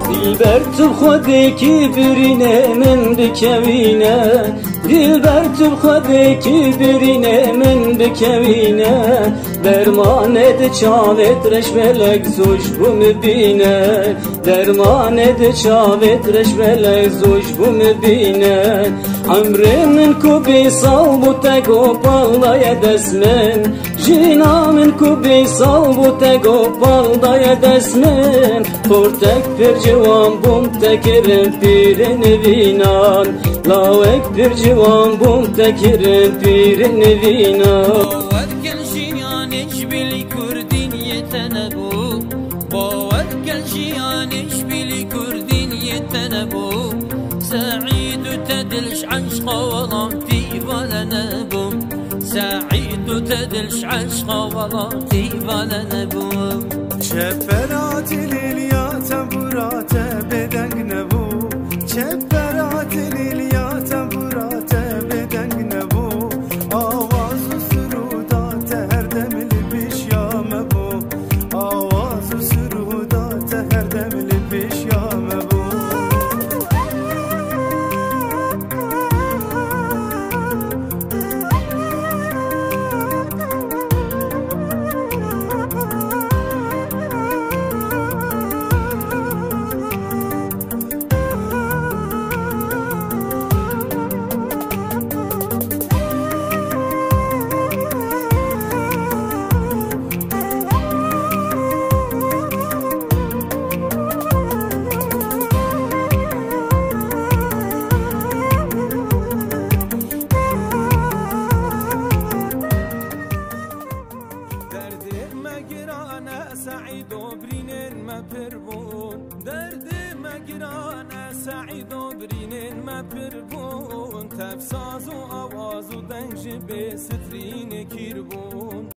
دلبر تو خودکی برینه من بکوینه دلبر تو خودکی برینه من بکوینه درمانه چاوت رش بلک زوج بوم بینه درمانه چاوت رش بلک زوج بوم بینه عمر من کو بیسال بوتگو پالای دست من جینا من کو بیسال بوتگو پالای دست من پورتک پر جوان بوم تکرم پیرن وینان لاوک پر جوان بوم تکرم پیرن وینان سعيد تدلش عشقه وضعتي ولا نبوم سعيد تدلش عشقه وضعتي ولا نبوم شفرات ليليا تنبورات بدنگ نبو شفرات ليليا تنبورات بدنگ نبو آواز و سرودات هر دم لبش یا مبو آواز و سرودات هر دم لبش یا مبو سعيد وبرينين ما بربون درد ما گرانه سعيد وبرينين ما بربون تفساز و آواز و دنج به سترین کیربون